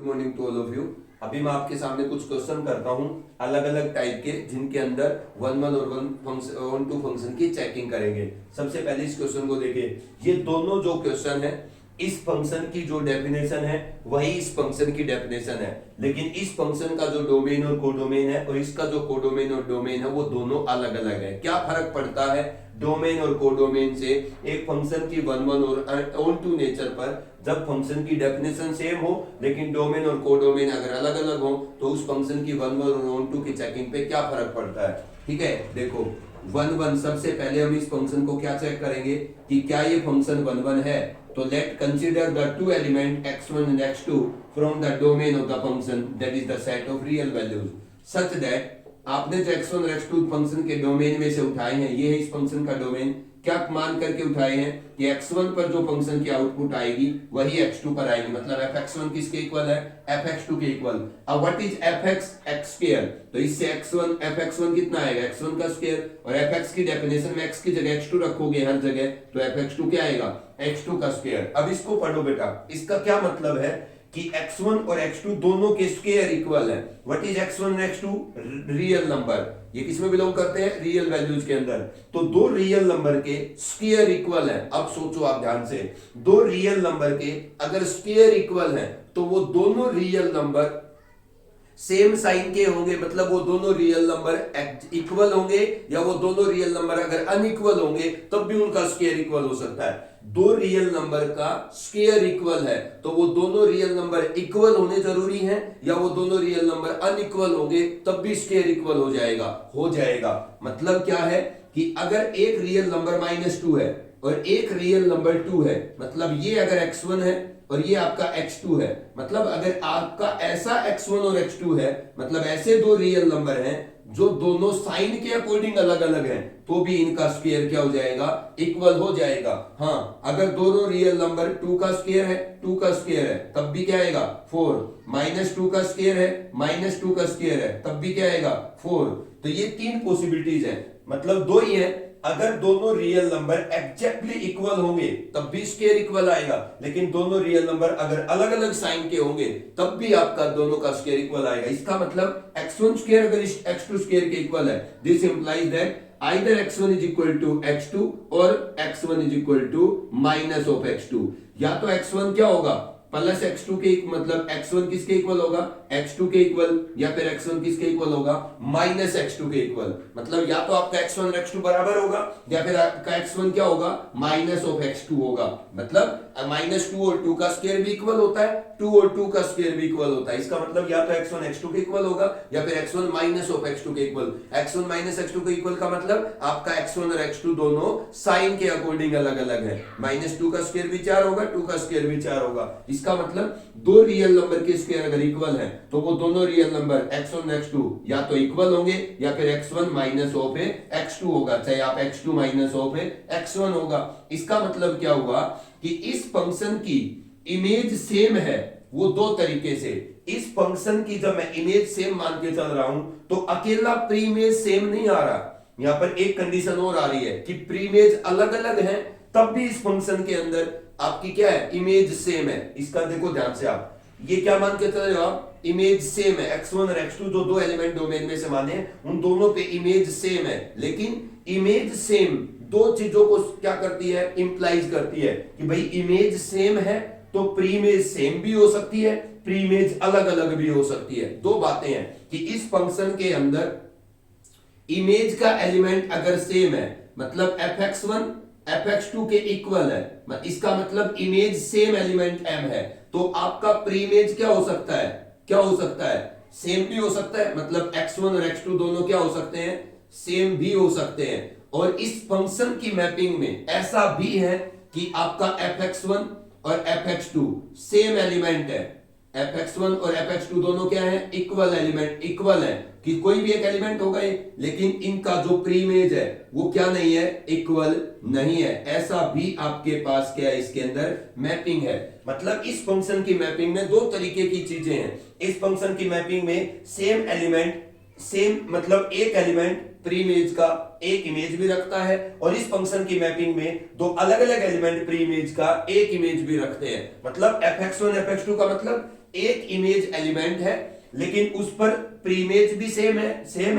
Morning to all of you. अभी मैं आपके सामने कुछ क्वेश्चन करता हूं अलग अलग टाइप के, जिनके अंदर वन वन और वन टू फंक्शन की चेकिंग करेंगे। सबसे पहले इस क्वेश्चन को देखिए। ये दोनों जो क्वेश्चन है, इस फंक्शन की जो डेफिनेशन है वही इस फंक्शन की डेफिनेशन है, लेकिन इस फंक्शन का जो डोमेन और कोडोमेन है और इसका जो कोडोमेन और डोमेन है वो दोनों अलग अलग है। क्या फर्क पड़ता है डोमेन और कोडोमेन से एक फंक्शन की वन वन और ऑन टू नेचर पर? जब फंक्शन की डेफिनेशन सेम हो लेकिन डोमेन और कोडोमेन अगर अलग अलग हो तो उस फंक्शन की वन वन और ऑन टू की चेकिंग पे क्या फर्क पड़ता है। ठीक है, देखो वन वन, सबसे पहले हम इस फंक्शन को क्या चेक करेंगे कि क्या ये फंक्शन वन वन है। तो late consider the two element x1 and x2 from the domain of the function, that is the set of real values, such that आपने जो x1 और x2 फंक्शन के डोमेन में से उठाए हैं, ये है इस फंक्शन का डोमेन। क्या मान करके उठाए हैं कि x1 पर जो फंक्शन की आउटपुट आएगी वही x2 पर आएगी, मतलब fx1 किसके इक्वल है, fx2 के इक्वल। अब what is fx, x square, तो इससे x1 fx1 कितना आएगा, x1 का स्क्वायर, और fx की डेफिनेशन में x की जगह x2 रखोगे हर जगह तो fx2 क्या आएगा, x2 का स्क्वायर। अब इसको पढ़ो बेटा, इसका क्या मतलब है कि x1 और x2 दोनों के स्क्वायर इक्वल है। व्हाट इज x1 और x2? Real number. ये किसमें बिलोंग करते हैं, रियल वैल्यूज के अंदर। तो दो रियल नंबर के स्क्वायर इक्वल है। अब सोचो आप ध्यान से, दो रियल नंबर के अगर स्क्वायर इक्वल है तो वो दोनों रियल नंबर सेम साइन के होंगे, मतलब वो दोनों रियल नंबर इक्वल होंगे, या वो दोनों रियल नंबर अगर अनइक्वल होंगे तब भी उनका स्क्वायर इक्वल हो सकता है। दो रियल नंबर का स्क्वायर इक्वल है तो वो दोनों रियल नंबर इक्वल होने जरूरी है, या वो दोनों रियल नंबर अनइक्वल होंगे तब भी स्क्वायर इक्वल हो जाएगा। मतलब क्या है कि अगर एक रियल नंबर -2 है और एक रियल नंबर 2 है, मतलब ये अगर x1 है और ये आपका x2 है, मतलब अगर आपका ऐसा x1 और x2 है, मतलब ऐसे दो रियल नंबर हैं जो दोनों साइन के अकॉर्डिंग अलग अलग हैं, तो भी इनका स्क्वायर क्या हो जाएगा, इक्वल हो जाएगा। हाँ, अगर दोनों रियल नंबर 2 का स्क्वायर है, 2 का स्क्वायर है, तब भी क्या आएगा 4, -2 का स्क्वायर है, -2 का स्क्वायर है, तब भी क्या आएगा 4। तो ये तीन पॉसिबिलिटीज है, मतलब दो ही है। अगर दोनों रियल नंबर एग्जैक्टली इक्वल होंगे तब भी स्क्वायर इक्वल आएगा, लेकिन दोनों रियल नंबर अगर अलग अलग साइन के होंगे तब भी आपका दोनों का स्क्वायर इक्वल आएगा। इसका मतलब x1 स्क्वायर अगर x2 स्क्वायर के इक्वल है, this implies that either x1 is equal to x2 और x1 is equal to minus of x2। या तो x1 क्या होगा प्लस x2 के, मतलब x1 किसके इक्वल होगा, x2 के इक्वल, या फिर x1 किसके इक्वल होगा, माइनस x2 के इक्वल। मतलब या तो आपका x1 और x2 बराबर होगा, या फिर आपका x1 क्या होगा, माइनस ऑफ x2 होगा। मतलब -2 और 2 का स्क्वायर भी इक्वल होता है, 2 और 2 का स्क्वायर भी इक्वल होता है। इसका मतलब या तो x1 x2 के इक्वल होगा, या फिर x1 माइनस ऑफ x2 के इक्वल। x1 माइनस x2 के इक्वल का मतलब आपका x1 और x2 दोनों साइन के अकॉर्डिंग अलग अलग है। -2 का स्क्वायर भी 4 होगा, 2 का स्क्वायर भी 4 होगा। इसका मतलब दो रियल नंबर के स्क्वायर अगर इक्वल है तो वो दोनों रियल नंबर x1 x2 या तो इक्वल होंगे, या फिर x1 माइनस ऑफ x2 होगा, चाहे आप x2 माइनस ऑफ x1 होगा। इसका मतलब क्या हुआ कि इस फंक्शन की इमेज सेम है, वो दो तरीके से। इस फंक्शन की जब मैं इमेज सेम मान के चल रहा हूं तो अकेला प्री इमेज सेम नहीं आ रहा, यहां पर एक कंडीशन और आ रही है कि प्री इमेज अलग अलग है, तब भी इस फंक्शन के अंदर आपकी क्या है, इमेज सेम है। इसका देखो ध्यान से, आप ये क्या मान के चल रहे हो, आप इमेज सेम है। x1 और x2 जो दो एलिमेंट डोमेन में से माने उन दोनों पे इमेज सेम है, लेकिन इमेज सेम दो चीजों को क्या करती है, इंप्लाइज करती है कि भाई इमेज सेम है तो प्री इमेज सेम भी हो सकती है, प्री इमेज अलग अलग भी हो सकती है। दो बातें हैं कि इस फंक्शन के अंदर इमेज का एलिमेंट अगर सेम है, मतलब fx1 fx2 के इक्वल है, इसका मतलब इमेज सेम एलिमेंट m है, तो आपका प्री इमेज क्या हो सकता है, क्या हो सकता है, सेम भी हो सकता है। मतलब x1 और x2 दोनों क्या हो सकते हैं, सेम भी हो सकते हैं। और इस फंक्शन की मैपिंग में ऐसा भी है कि आपका fx1 और fx2 सेम एलिमेंट है, fx1 और fx2 दोनों क्या है, इक्वल एलिमेंट, इक्वल है कि कोई भी एक एलिमेंट होगा, लेकिन इनका जो प्री इमेज है वो क्या नहीं है, इक्वल नहीं है। ऐसा भी आपके पास क्या है, इसके अंदर मैपिंग है। मतलब इस फंक्शन की मैपिंग में दो तरीके की चीजें हैं। इस फंक्शन की मैपिंग में सेम एलिमेंट, सेम मतलब एक एलिमेंट प्री इमेज का एक इमेज भी रखता है, और इस फंक्शन की मैपिंग में दो अलग अलग एलिमेंट प्री इमेज का एक इमेज भी रखते हैं। मतलब fx1 fx2 का मतलब एक इमेज एलिमेंट है लेकिन उस पर प्रीमेज भी सेम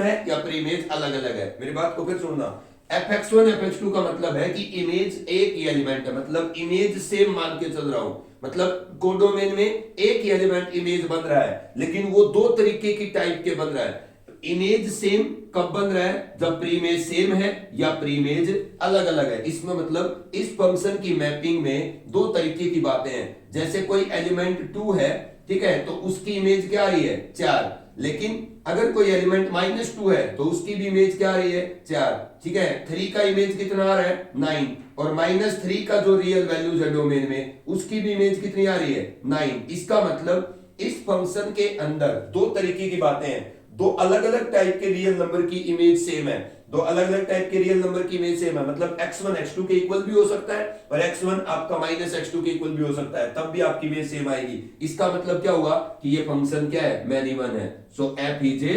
है या प्रीमेज अलग अलग है। मेरी बात को फिर सुनना, fx1 fx2 का मतलब है कि इमेज एक ही एलिमेंट है, मतलब इमेज सेम मान के चल रहा हूं, मतलब कोडोमेन में एक ही एलिमेंट इमेज बन रहा है लेकिन वो दो तरीके की टाइप के बन रहा है। इमेज सेम कब बन रहा है, जब प्रीमेज सेम है या प्रीमेज अलग अलग है। इसमें मतलब इस फंक्शन की मैपिंग में दो तरीके की बातें हैं। जैसे कोई एलिमेंट 2 है, ठीक है, तो उसकी इमेज क्या आ रही है 4, लेकिन अगर कोई एलिमेंट -2 है तो उसकी भी इमेज क्या आ रही है 4, ठीक है। 3 का इमेज कितना आ रहा है 9, और -3 का जो रियल वैल्यूज है डोमेन में उसकी भी इमेज कितनी आ रही है 9। इसका मतलब इस फंक्शन के अंदर दो तरीके की बातें हैं, दो अलग अलग टाइप के रियल नंबर की इमेज सेम है, दो अलग अलग टाइप के रियल नंबर की इमेज सेम है, मतलब x1 x2 के इक्वल भी हो सकता है और x1 आपका -x2 के इक्वल भी हो सकता है, तब भी आपकी इमेज सेम आएगी। इसका मतलब क्या हुआ कि ये फंक्शन क्या है, मैनी वन है। सो f इज ए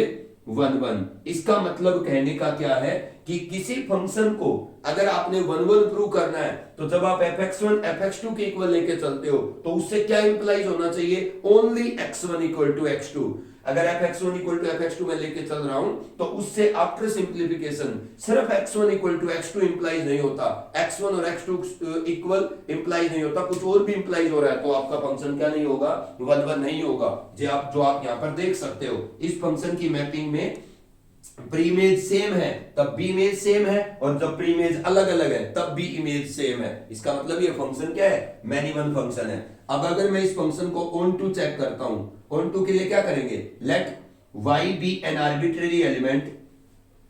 1 1। इसका मतलब कहने का क्या है कि किसी फंक्शन को अगर आपने 1 1 प्रूव करना है तो जब आप fx1 fx2 के इक्वल लेके चलते हो तो उससे क्या इंप्लाइज होना चाहिए, only x1 equal to x2। अगर fx1 इक्वल टू fx2 में लेके चल रहा हूं तो उससे आफ्टर सिंप्लीफिकेशन सिर्फ x1 equal to x2 implies नहीं होता, x1 और x2 इक्वल इंप्लाइज नहीं होता, कुछ और भी इंप्लाइज हो रहा है, तो आपका फंक्शन क्या नहीं होगा 1 1 नहीं होगा। जो आप यहां पर देख सकते हो इस फंक्शन की मैपिंग में प्रीमेज सेम है तब भी इमेज सेम है, और जब प्रीमेज अलग अलग है तब भी इमेज सेम है। इसका मतलब ये फंक्शन क्या है, मैनी वन फंक्शन है। अब अगर मैं इस फंक्शन को ऑन टू चेक करता हूं, ऑन टू के लिए क्या करेंगे, let y be an arbitrary element,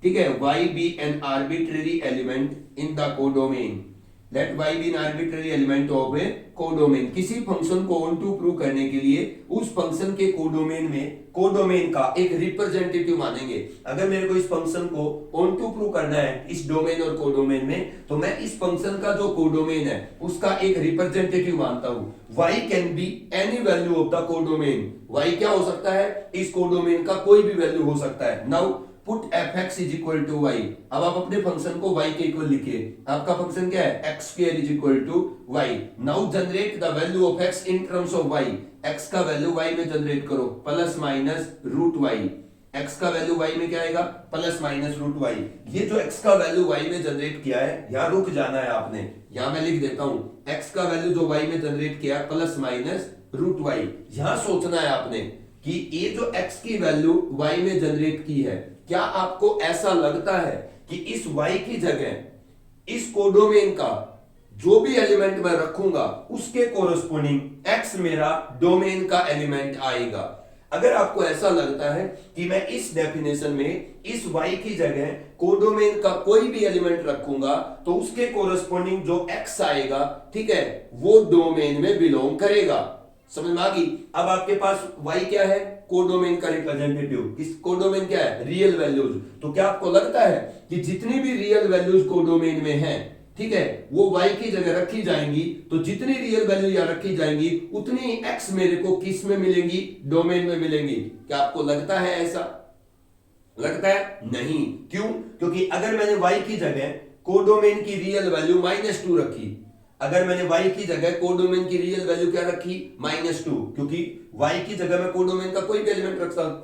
ठीक है, y be an arbitrary element in the codomain, let y be an arbitrary element of a codomain. किसी फंक्शन को ऑन टू प्रूव करने के लिए उस फंक्शन के कोडोमेन में कोडोमेन का एक रिप्रेजेंटेटिव मानेंगे। अगर मेरे को इस फंक्शन को ऑन टू प्रूव करना है इस डोमेन और कोडोमेन में, तो मैं इस फंक्शन का जो कोडोमेन है उसका एक रिप्रेजेंटेटिव मानता हूं। y can be any value of the codomain, y क्या हो सकता है, इस कोडोमेन का कोई भी वैल्यू हो सकता है। Now put fx is equal to y। अब आप अपने फंक्शन को y के इक्वल लिखिए, आपका फंक्शन क्या है x square is equal to y। Now generate the value of x in terms of y, x का वैल्यू y में जनरेट करो plus minus root y, x का वैल्यू y में क्या आएगा प्लस माइनस रूट y। ये जो x का वैल्यू y में जनरेट किया है यहां रुक जाना है आपने, यहां मैं लिख देता हूं x का वैल्यू जो y में जनरेट किया प्लस माइनस रूट y। यहां सोचना है आपने कि ये जो x की वैल्यू y में जनरेट की है, क्या आपको ऐसा लगता है कि इस y की जगह इस कोडोमेन का जो भी एलिमेंट मैं रखूंगा उसके कोरस्पोंडिंग x मेरा डोमेन का एलिमेंट आएगा? अगर आपको ऐसा लगता है कि मैं इस डेफिनेशन में इस y की जगह कोडोमेन का कोई भी एलिमेंट रखूंगा तो उसके कोरस्पोंडिंग जो x आएगा, ठीक है, वो डोमेन में बिलोंग करेगा। समझ में आ गई? अब आपके पास y क्या है, कोडोमेन का रिप्रेजेंटेटिव। इस कोडोमेन क्या है, रियल वैल्यूज। तो क्या आपको लगता है कि जितनी भी रियल वैल्यूज कोडोमेन में हैं, ठीक है, वो y की जगह रखी जाएंगी, तो जितनी रियल वैल्यू यहां रखी जाएंगी उतनी x मेरे को किस में मिलेंगी, डोमेन में मिलेंगी। क्या आपको लगता है ऐसा? लगता है नहीं। क्यों? क्योंकि अगर मैंने y की जगह कोडोमेन की रियल वैल्यू -2 रखी, अगर मैंने y की जगह कोडोमेन की रियल वैल्यू क्या रखी -2, क्योंकि y की जगह मैं कोडोमेन का कोई भी एलिमेंट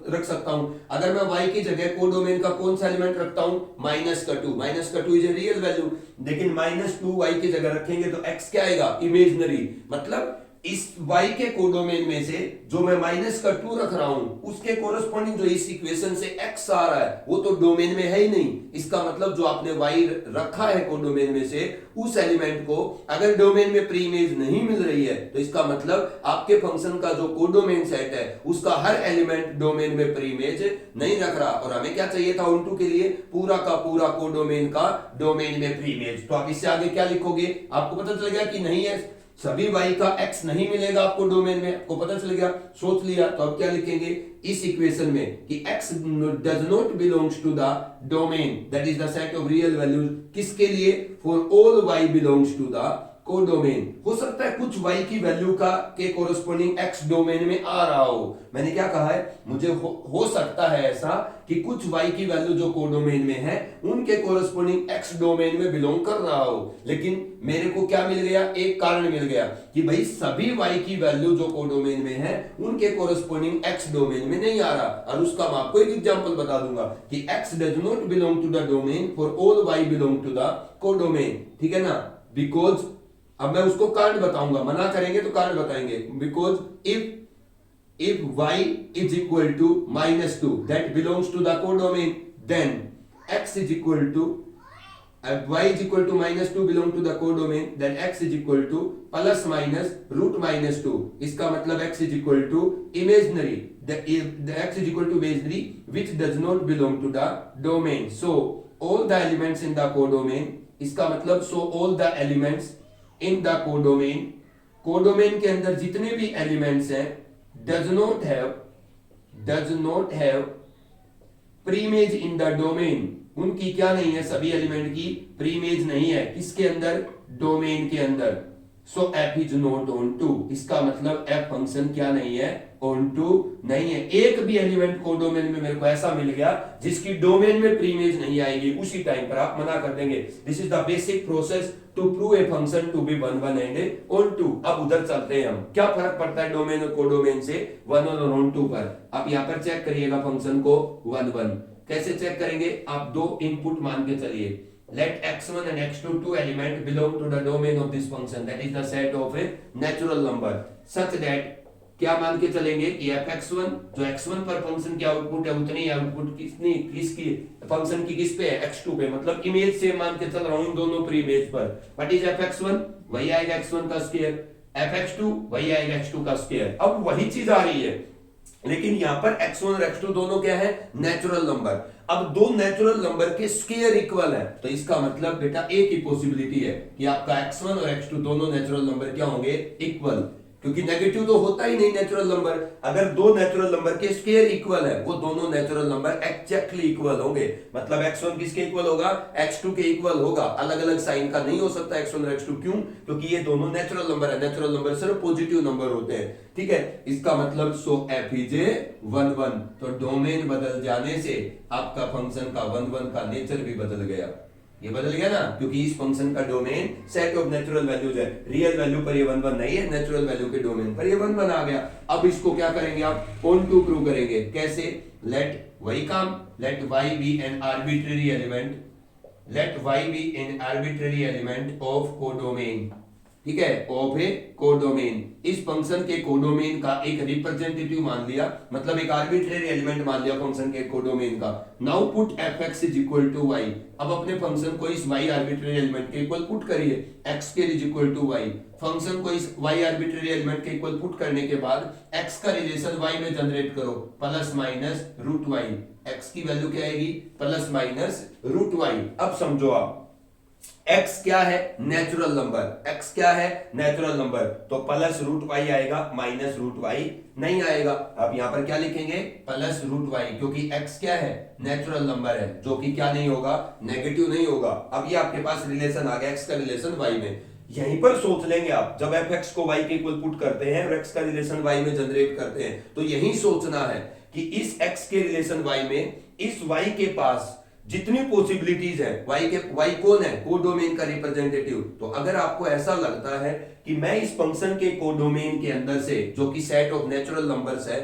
रख सकता हूं। अगर मैं y की जगह कोडोमेन का कौन सा एलिमेंट रखता हूं, -2 इज ए रियल वैल्यू, लेकिन -2 y की जगह रखेंगे तो x क्या आएगा, इमेजिनरी। मतलब इस y के कोडोमेन में से जो मैं -2 रख रहा हूं उसके कोरस्पॉन्डिंग जो इस इक्वेशन से x आ रहा है वो तो डोमेन में है ही नहीं। इसका मतलब जो आपने y रखा है कोडोमेन में से उस एलिमेंट को अगर डोमेन में प्री इमेज नहीं मिल रही है तो इसका मतलब आपके फंक्शन का जो कोडोमेन सेट है उसका हर एलिमेंट डोमेन में प्री इमेज नहीं रख रहा। और हमें क्या चाहिए था उन टू के लिए, पूरा का पूरा कोडोमेन का डोमेन में प्री इमेज। तो आप इससे आगे क्या लिखोगे, आपको पता चल गया कि नहीं है, सभी y का x नहीं मिलेगा आपको डोमेन में, आपको पता चल गया, सोच लिया। तो अब क्या लिखेंगे इस इक्वेशन में कि x does not belongs to the domain that is the set of real values, किसके लिए, for all y belongs to the codomain. हो सकता है कुछ y की वैल्यू का के कोरस्पोंडिंग x डोमेन में आ रहा हो। मैंने क्या कहा है, मुझे हो सकता है ऐसा कि कुछ y की वैल्यू जो कोडोमेन में है उनके कोरस्पोंडिंग x डोमेन में बिलोंग कर रहा हो, लेकिन मेरे को क्या मिल गया, एक कारण मिल गया कि भाई सभी y की वैल्यू जो कोडोमेन में है उनके कोरस्पोंडिंग x डोमेन में नहीं आ रहा। और उसका मैं आपको एक एग्जांपल बता दूंगा कि x does not belong to the domain for all y belong to the codomain, ठीक है ना। बिकॉज अब मैं उसको कारण बताऊंगा, मना करेंगे तो कारण बताएंगे। Because if y is equal to -2 that belongs to the codomain, then x is equal to y is equal to -2 belong to the codomain, then x is equal to plus minus root -2। इसका मतलब x is equal to imaginary, the x is equal to imaginary which does not belong to the domain, so all the elements in the codomain, इसका मतलब so all the elements in the codomain, codomain के अंदर जितने भी elements हैं does not have preimage in the domain, उनकी क्या नहीं है, सभी एलिमेंट की प्रीमेज नहीं है किसके अंदर, डोमेन के अंदर। So f is not onto, इसका मतलब f फंक्शन क्या नहीं है, ऑन टू नहीं है। एक भी एलिमेंट को डोमेन में मेरे को ऐसा मिल गया जिसकी डोमेन में प्रीमेज नहीं आएगी, उसी टाइम पर आप मना कर देंगे। This is the basic process to prove a function to be one one and onto. अब उधर चलते हैं हम, क्या फर्क पड़ता है डोमेन और कोडोमेन से वन वन और ऑन टू पर। आप यहाँ पर चेक करिएगा फंक्शन को वन वन कैसे चेक करेंगे, आप दो इनपुट मान के चलिए। Let x1 and x2 two element belong to the domain of this function, that is the set of a natural number such that क्या मान के चलेंगे कि fx1 जो x1 पर फंक्शन की आउटपुट है उतनी आउटपुट किसकी फंक्शन की किस पे है, x2 पे, मतलब इमेज से मान के चल रहा हूं इन दोनों प्री इमेज पर। व्हाट इज fx1, वही आएगा x1 का स्क्वायर, fx2 वही आएगा x2 का स्क्वायर। अब वही चीज आ रही है, लेकिन यहां पर x1 और x2 दोनों क्या है, नेचुरल नंबर। अब दो नेचुरल नंबर के स्क्वायर इक्वल है, तो इसका मतलब बेटा एक ही पॉसिबिलिटी है कि आपका x1 और x2 दोनों नेचुरल नंबर क्या होंगे, इक्वल, क्योंकि नेगेटिव तो होता ही नहीं नेचुरल नंबर। अगर दो नेचुरल नंबर के स्क्वायर इक्वल है, वो दोनों नेचुरल नंबर एग्जैक्टली इक्वल होंगे। मतलब x1 किसके इक्वल होगा, x2 के इक्वल होगा। अलग अलग साइन का नहीं हो सकता x1 और x2, क्यों, क्योंकि ये दोनों नेचुरल नंबर है। नेचुरल नंबर सिर्फ पॉजिटिव नंबर होते हैं, ठीक है। इसका मतलब सो f इज वन वन, तो डोमेन बदल जाने से आपका फंक्शन का वन वन का नेचर भी बदल गया। ये बदल गया ना, क्योंकि इस फंक्शन का domain set of natural values है। रियल वैल्यू पर ये वन वन नहीं है, नेचुरल वैल्यू के डोमेन पर ये वन वन आ गया। अब इसको क्या करेंगे आप, ऑन टू प्रूव करेंगे। कैसे, लेट वही काम, let y be an arbitrary element, let y be an arbitrary element of codomain, ठीक है, ऑफ ए कोडोमेन। इस फंक्शन के कोडोमेन का एक रिप्रेजेंटेटिव मान लिया, मतलब एक आर्बिट्रेरी एलिमेंट मान लिया फंक्शन के कोडोमेन का। Now put fx is equal to y, अब अपने फंक्शन को इस y आर्बिट्रेरी एलिमेंट के इक्वल पुट करिए। x के is equal to y, function को इस y आर्बिट्रेरी एलिमेंट के इक्वल पुट करने के बाद x का रिलेशन y में जनरेट करो, plus minus root y। x की वैल्यू क्या आएगी, प्लस माइनस रूट y। अब समझो आप, x क्या है, नेचुरल नंबर, x क्या है, नेचुरल नंबर, तो प्लस रूट y आएगा, माइनस रूट y नहीं आएगा। अब यहां पर क्या लिखेंगे, प्लस रूट y, क्योंकि x क्या है, नेचुरल नंबर है, जो कि क्या नहीं होगा, नेगेटिव नहीं होगा। अब ये आपके पास रिलेशन आ गया, x का रिलेशन y में। यहीं पर सोच लेंगे आप, जब fx को y के इक्वल पुट करते हैं और x का रिलेशन y में जनरेट करते हैं, तो यही सोचना है कि इस x के रिलेशन y में इस y के पास जितनी पॉसिबिलिटीज है, y कौन है, कोडोमेन का रिप्रेजेंटेटिव। तो अगर आपको ऐसा लगता है कि मैं इस फंक्शन के कोडोमेन के अंदर से, जो कि सेट ऑफ नेचुरल नंबर्स है,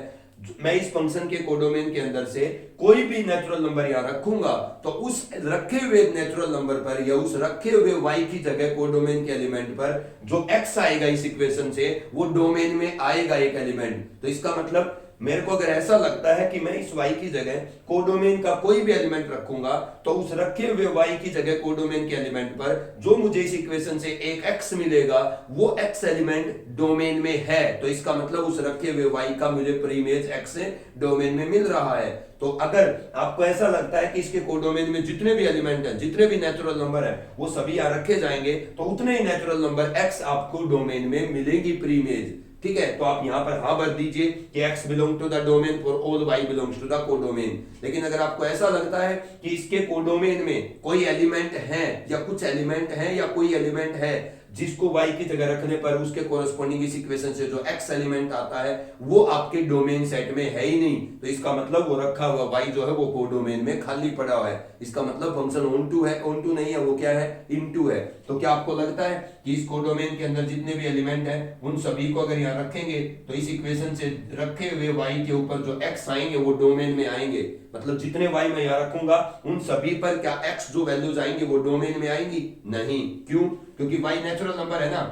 मैं इस फंक्शन के कोडोमेन के अंदर से कोई भी नेचुरल नंबर यहां रखूंगा, तो उस रखे हुए नेचुरल नंबर पर या उस रखे हुए y की जगह कोडोमेन के एलिमेंट पर जो x आएगा इस इक्वेशन से, वो डोमेन में आएगा एक एलिमेंट। तो इसका मतलब मेरे को अगर ऐसा लगता है कि मैं इस y की जगह कोडोमेन का कोई भी एलिमेंट रखूंगा, तो उस रखे हुए y की जगह कोडोमेन के एलिमेंट पर जो मुझे इस इक्वेशन से एक x मिलेगा, वो x एलिमेंट डोमेन में है। तो इसका मतलब उस रखे हुए y का मुझे प्रीमेज x डोमेन में मिल रहा है। तो अगर आपको ऐसा लगता है कि इसके कोडोमेन में जितने भी एलिमेंट हैं, जितने भी नेचुरल नंबर है, वो सभी यहां रखे जाएंगे, तो उतने ही नेचुरल नंबर x आपको डोमेन में मिलेगी प्रीमेज, ठीक है। तो आप यहां पर हाँ भर दीजिए कि x belong to the domain for all y belongs to the codomain. लेकिन अगर आपको ऐसा लगता है कि इसके कोडोमेन में कोई एलिमेंट है या कुछ एलिमेंट है या कोई एलिमेंट है, जिसको y की जगह रखने पर उसके कोरस्पॉन्डिंग इस इक्वेशन से जो x एलिमेंट आता है वो आपके डोमेन सेट में है ही नहीं, तो इसका मतलब वो रखा हुआ y जो है वो कोडोमेन में खाली पड़ा हुआ है। इसका मतलब फंक्शन ऑन टू है, ऑन टू नहीं है, वो क्या है, इनटू है। तो क्या आपको लगता है कि इस कोडोमेन के अंदर जितने भी एलिमेंट है उन सभी को अगर यहाँ रखेंगे तो इस इक्वेशन से रखे हुए y के ऊपर जो x आएंगे वो डोमेन में आएंगे, मतलब जितने y मैं यहाँ रखूंगा उन सभी पर क्या x जो वैल्यूज आएंगी वो डोमेन में आएंगी? नहीं। क्यों? क्योंकि y नेचुरल नंबर है ना,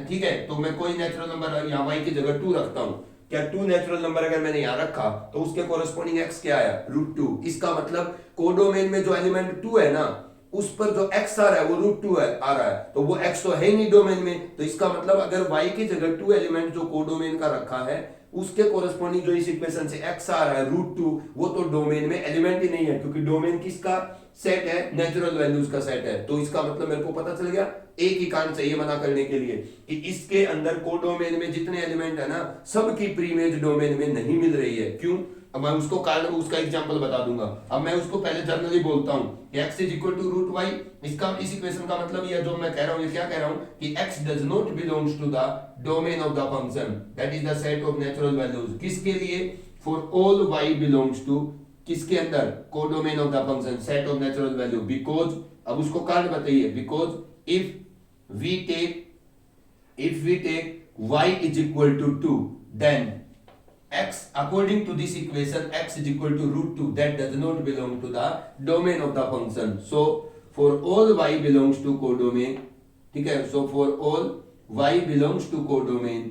ठीक है, तो मैं कोई नेचुरल नंबर यहाँ y की जगह 2 रखता हूँ, क्या 2 नेचुरल नंबर अगर मैंने यहाँ रखा तो उसके कोरस्पॉन्डिंग x क्या आया, √2। इसका मतलब कोडोमेन में जो एलिमेंट 2 है ना उस पर जो x आ रहा है वो √2 है आ रहा है, तो वो x तो है ही नहीं डोमेन में, तो इसका मतलब अगर y की जगह 2 एलिमेंट जो कोडोमेन का रखा है उसके कोरस्पॉन्डिंग जो इस इक्वेशन से x आ रहा है √2 वो तो डोमेन में एलिमेंट ही नहीं है, क्योंकि डोमेन किसका सेट है, नेचुरल वैल्यूज का सेट है। तो इसका मतलब मेरे को पता चल गया, एक ही कारण चाहिए मना करने के लिए कि इसके अंदर कोडोमेन में जितने एलिमेंट है ना सबकी प्रीमेज डोमेन में नहीं मिल रही है। क्यों? अब मैं उसको कारण उसका एग्जांपल बता दूंगा। अब मैं उसको पहले जनरली बोलता हूं कि x is equal to √y, इसका इस इक्वेशन का मतलब ये जो मैं कह रहा हूं ये क्या कह रहा हूं कि x does not belongs to the domain of the function that is the set of natural values. किसके लिए? For all y belongs to किसके अंदर, codomain of the function set of natural value, because अब उसको कारण बताइए, because if we take y is equal to 2 then x according to this equation x is equal to √2 that does not belong to the domain of the function, so for all y belongs to codomain, ठीक है, so for all y belongs to codomain,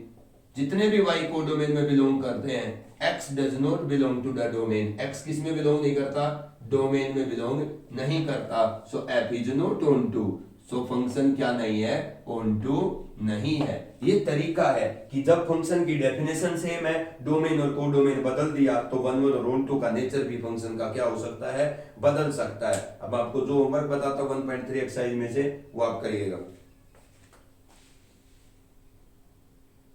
जितने भी y codomain में belong करते हैं x does not belong to the domain, x किस में belong नहीं करता, डोमेन में बिलोंग नहीं करता, so f is not onto, so function क्या नहीं है, ऑनटू नहीं है। ये तरीका है कि जब फंक्शन की डेफिनेशन से मैं डोमेन और कोडोमेन बदल दिया तो वन और ऑनटू का नेचर भी फंक्शन का क्या हो सकता है, बदल सकता है। अब आपको जो होमवर्क बताता हूं 1.3 एक्सरसाइज में से वो आप करिएगा।